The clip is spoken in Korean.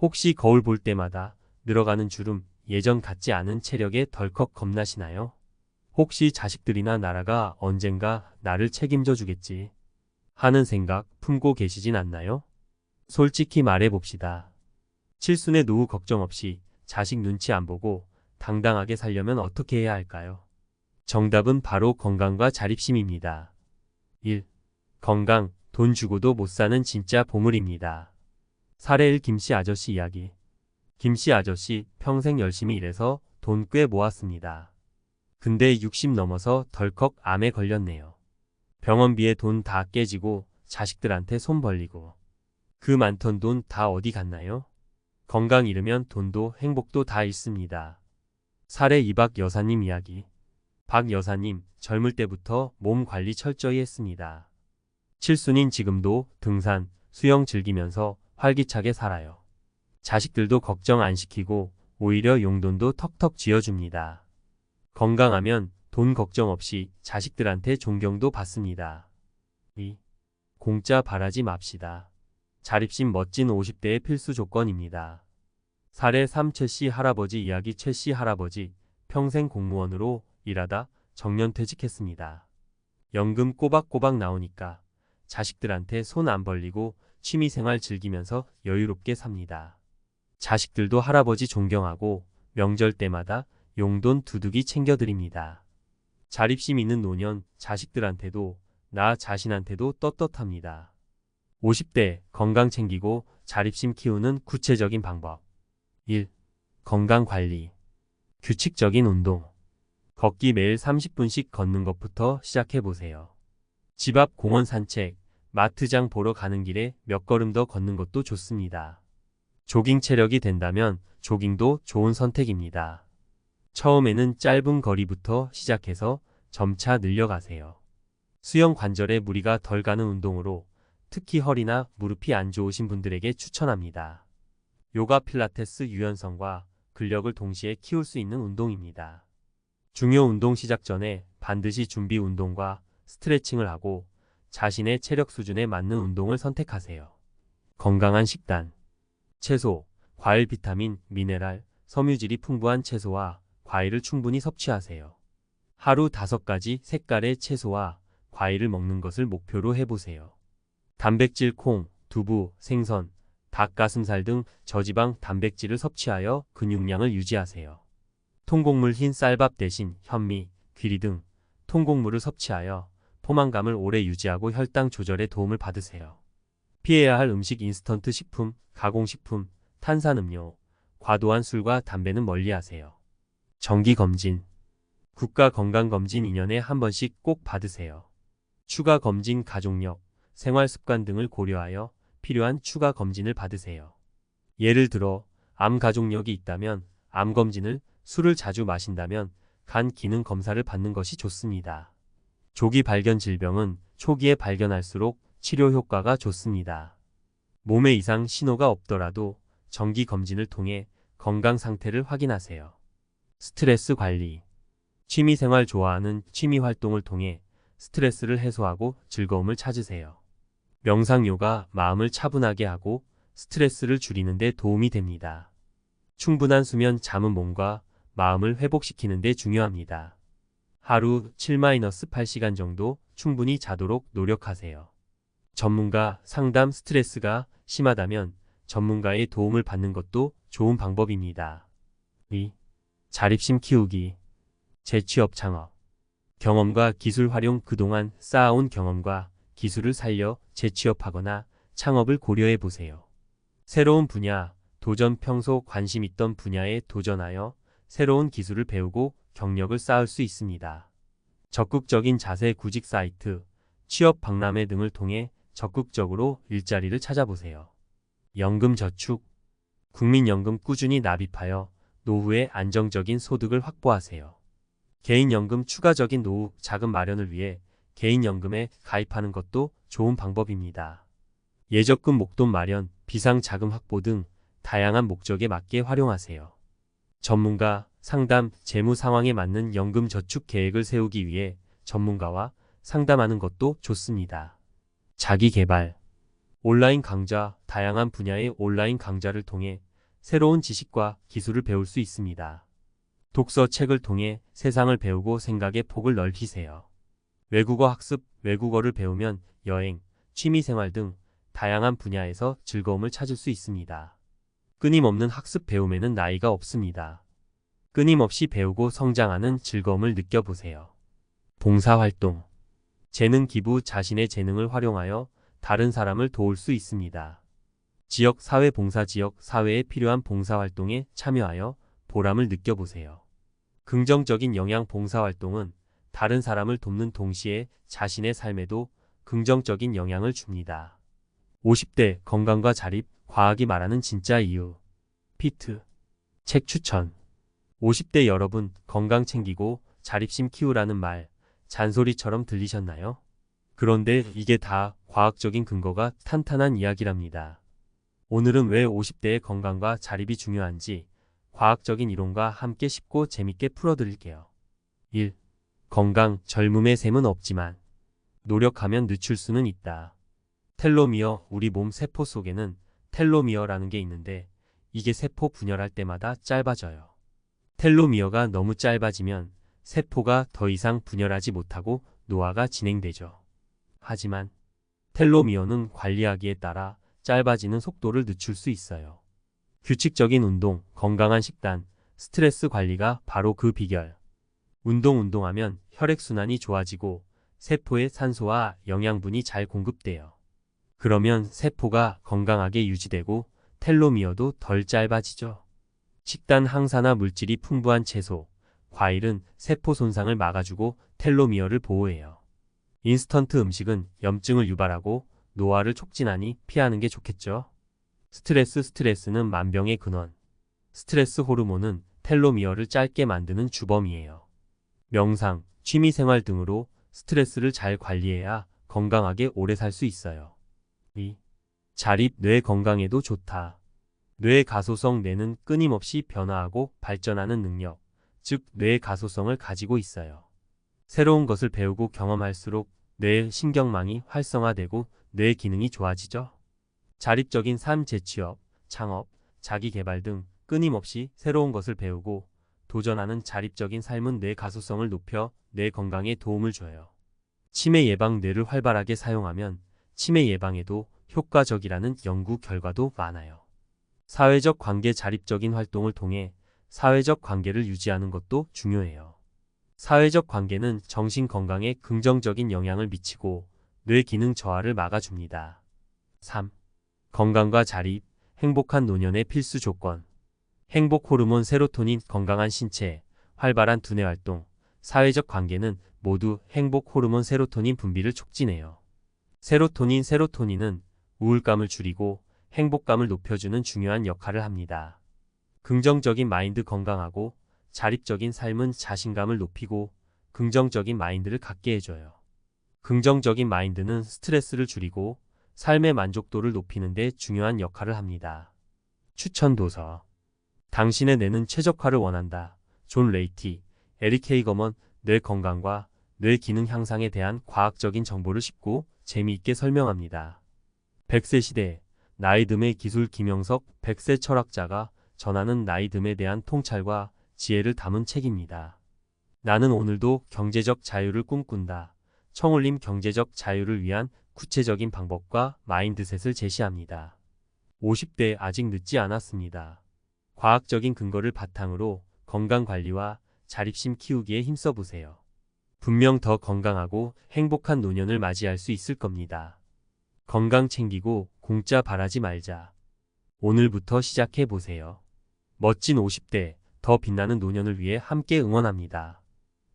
혹시 거울 볼 때마다 늘어가는 주름, 예전 같지 않은 체력에 덜컥 겁나시나요? 혹시 자식들이나 나라가 언젠가 나를 책임져 주겠지 하는 생각 품고 계시진 않나요? 솔직히 말해 봅시다. 칠순의 노후 걱정 없이 자식 눈치 안 보고 당당하게 살려면 어떻게 해야 할까요? 정답은 바로 건강과 자립심입니다. 1. 건강, 돈 주고도 못 사는 진짜 보물입니다. 사례 1 김씨 아저씨 이야기. 김씨 아저씨 평생 열심히 일해서 돈 꽤 모았습니다. 근데 60 넘어서 덜컥 암에 걸렸네요. 병원비에 돈 다 깨지고 자식들한테 손 벌리고 그 많던 돈 다 어디 갔나요? 건강 잃으면 돈도 행복도 다 잃습니다. 사례 2 박 여사님 이야기. 박 여사님 젊을 때부터 몸 관리 철저히 했습니다. 칠순인 지금도 등산, 수영 즐기면서 활기차게 살아요. 자식들도 걱정 안 시키고 오히려 용돈도 턱턱 쥐어줍니다. 건강하면 돈 걱정 없이 자식들한테 존경도 받습니다. 2. 공짜 바라지 맙시다. 자립심 멋진 50대의 필수 조건입니다. 사례 3 최씨 할아버지 이야기. 최씨 할아버지 평생 공무원으로 일하다 정년 퇴직했습니다. 연금 꼬박꼬박 나오니까 자식들한테 손 안 벌리고 취미생활 즐기면서 여유롭게 삽니다. 자식들도 할아버지 존경하고 명절 때마다 용돈 두둑이 챙겨드립니다. 자립심 있는 노년 자식들한테도 나 자신한테도 떳떳합니다. 50대 건강 챙기고 자립심 키우는 구체적인 방법. 1. 건강관리. 규칙적인 운동. 걷기 매일 30분씩 걷는 것부터 시작해보세요. 집 앞 공원 산책, 마트장 보러 가는 길에 몇 걸음 더 걷는 것도 좋습니다. 조깅 체력이 된다면 조깅도 좋은 선택입니다. 처음에는 짧은 거리부터 시작해서 점차 늘려가세요. 수영 관절에 무리가 덜 가는 운동으로 특히 허리나 무릎이 안 좋으신 분들에게 추천합니다. 요가 필라테스 유연성과 근력을 동시에 키울 수 있는 운동입니다. 중요 운동 시작 전에 반드시 준비 운동과 스트레칭을 하고 자신의 체력 수준에 맞는 운동을 선택하세요. 건강한 식단. 채소, 과일, 비타민, 미네랄, 섬유질이 풍부한 채소와 과일을 충분히 섭취하세요. 하루 5가지 색깔의 채소와 과일을 먹는 것을 목표로 해보세요. 단백질 콩, 두부, 생선, 닭가슴살 등 저지방 단백질을 섭취하여 근육량을 유지하세요. 통곡물 흰 쌀밥 대신 현미, 귀리 등 통곡물을 섭취하여 포만감을 오래 유지하고 혈당 조절에 도움을 받으세요. 피해야 할 음식 인스턴트 식품, 가공식품, 탄산음료, 과도한 술과 담배는 멀리하세요. 정기검진. 국가건강검진 2년에 한 번씩 꼭 받으세요. 추가검진 가족력, 생활습관 등을 고려하여 필요한 추가검진을 받으세요. 예를 들어 암 가족력이 있다면 암검진을, 술을 자주 마신다면 간 기능 검사를 받는 것이 좋습니다. 조기 발견 질병은 초기에 발견할수록 치료 효과가 좋습니다. 몸에 이상 신호가 없더라도 정기 검진을 통해 건강 상태를 확인하세요. 스트레스 관리. 취미생활 좋아하는 취미 활동을 통해 스트레스를 해소하고 즐거움을 찾으세요. 명상 요가 마음을 차분하게 하고 스트레스를 줄이는 데 도움이 됩니다. 충분한 수면 잠은 몸과 마음을 회복시키는 데 중요합니다. 하루 7-8시간 정도 충분히 자도록 노력하세요. 전문가 상담. 스트레스가 심하다면 전문가의 도움을 받는 것도 좋은 방법입니다. 2. 자립심 키우기. 재취업 창업. 경험과 기술 활용. 그동안 쌓아온 경험과 기술을 살려 재취업하거나 창업을 고려해 보세요. 새로운 분야, 도전. 평소 관심 있던 분야에 도전하여 새로운 기술을 배우고 경력을 쌓을 수 있습니다. 적극적인 자세. 구직 사이트, 취업 박람회 등을 통해 적극적으로 일자리를 찾아보세요. 연금 저축. 국민연금 꾸준히 납입하여 노후에 안정적인 소득을 확보하세요. 개인연금. 추가적인 노후 자금 마련을 위해 개인연금에 가입하는 것도 좋은 방법입니다. 예적금, 목돈 마련, 비상자금 확보 등 다양한 목적에 맞게 활용하세요. 전문가 상담. 재무 상황에 맞는 연금 저축 계획을 세우기 위해 전문가와 상담하는 것도 좋습니다. 자기 개발. 온라인 강좌. 다양한 분야의 온라인 강좌를 통해 새로운 지식과 기술을 배울 수 있습니다. 독서 책을 통해 세상을 배우고 생각의 폭을 넓히세요. 외국어 학습, 외국어를 배우면 여행, 취미생활 등 다양한 분야에서 즐거움을 찾을 수 있습니다. 끊임없는 학습 배움에는 나이가 없습니다. 끊임없이 배우고 성장하는 즐거움을 느껴보세요. 봉사활동. 재능 기부 자신의 재능을 활용하여 다른 사람을 도울 수 있습니다. 지역 사회 봉사 지역 사회에 필요한 봉사활동에 참여하여 보람을 느껴보세요. 긍정적인 영향 봉사활동은 다른 사람을 돕는 동시에 자신의 삶에도 긍정적인 영향을 줍니다. 50대 건강과 자립, 과학이 말하는 진짜 이유. 피트. 책 추천. 50대 여러분, 건강 챙기고 자립심 키우라는 말, 잔소리처럼 들리셨나요? 그런데 이게 다 과학적인 근거가 탄탄한 이야기랍니다. 오늘은 왜 50대의 건강과 자립이 중요한지 과학적인 이론과 함께 쉽고 재밌게 풀어드릴게요. 1. 건강, 젊음의 셈은 없지만 노력하면 늦출 수는 있다. 텔로미어, 우리 몸 세포 속에는 텔로미어라는 게 있는데 이게 세포 분열할 때마다 짧아져요. 텔로미어가 너무 짧아지면 세포가 더 이상 분열하지 못하고 노화가 진행되죠. 하지만 텔로미어는 관리하기에 따라 짧아지는 속도를 늦출 수 있어요. 규칙적인 운동, 건강한 식단, 스트레스 관리가 바로 그 비결. 운동하면 혈액순환이 좋아지고 세포에 산소와 영양분이 잘 공급돼요. 그러면 세포가 건강하게 유지되고 텔로미어도 덜 짧아지죠. 식단 항산화 물질이 풍부한 채소, 과일은 세포 손상을 막아주고 텔로미어를 보호해요. 인스턴트 음식은 염증을 유발하고 노화를 촉진하니 피하는 게 좋겠죠. 스트레스는 만병의 근원. 스트레스 호르몬은 텔로미어를 짧게 만드는 주범이에요. 명상, 취미생활 등으로 스트레스를 잘 관리해야 건강하게 오래 살 수 있어요. 2. 자립, 뇌 건강에도 좋다. 뇌의 가소성 뇌는 끊임없이 변화하고 발전하는 능력, 즉 뇌의 가소성을 가지고 있어요. 새로운 것을 배우고 경험할수록 뇌의 신경망이 활성화되고 뇌 기능이 좋아지죠. 자립적인 삶 재취업, 창업, 자기개발 등 끊임없이 새로운 것을 배우고 도전하는 자립적인 삶은 뇌 가소성을 높여 뇌 건강에 도움을 줘요. 치매 예방 뇌를 활발하게 사용하면 치매 예방에도 효과적이라는 연구 결과도 많아요. 사회적 관계 자립적인 활동을 통해 사회적 관계를 유지하는 것도 중요해요. 사회적 관계는 정신 건강에 긍정적인 영향을 미치고 뇌 기능 저하를 막아줍니다. 3. 건강과 자립, 행복한 노년의 필수 조건. 행복 호르몬 세로토닌, 건강한 신체, 활발한 두뇌 활동, 사회적 관계는 모두 행복 호르몬 세로토닌 분비를 촉진해요. 세로토닌은 우울감을 줄이고 행복감을 높여주는 중요한 역할을 합니다. 긍정적인 마인드 건강하고 자립적인 삶은 자신감을 높이고 긍정적인 마인드를 갖게 해줘요. 긍정적인 마인드는 스트레스를 줄이고 삶의 만족도를 높이는 데 중요한 역할을 합니다. 추천 도서. 당신의 뇌는 최적화를 원한다. 존 레이티, 에릭 헤이거먼. 뇌 건강과 뇌 기능 향상에 대한 과학적인 정보를 쉽고 재미있게 설명합니다. 100세 시대, 나이듦의 기술. 김영석 100세 철학자가 전하는 나이듦에 대한 통찰과 지혜를 담은 책입니다. 나는 오늘도 경제적 자유를 꿈꾼다. 청울림 경제적 자유를 위한 구체적인 방법과 마인드셋을 제시합니다. 50대 아직 늦지 않았습니다. 과학적인 근거를 바탕으로 건강관리와 자립심 키우기에 힘써보세요. 분명 더 건강하고 행복한 노년을 맞이할 수 있을 겁니다. 건강 챙기고 공짜 바라지 말자. 오늘부터 시작해보세요. 멋진 50대, 더 빛나는 노년을 위해 함께 응원합니다.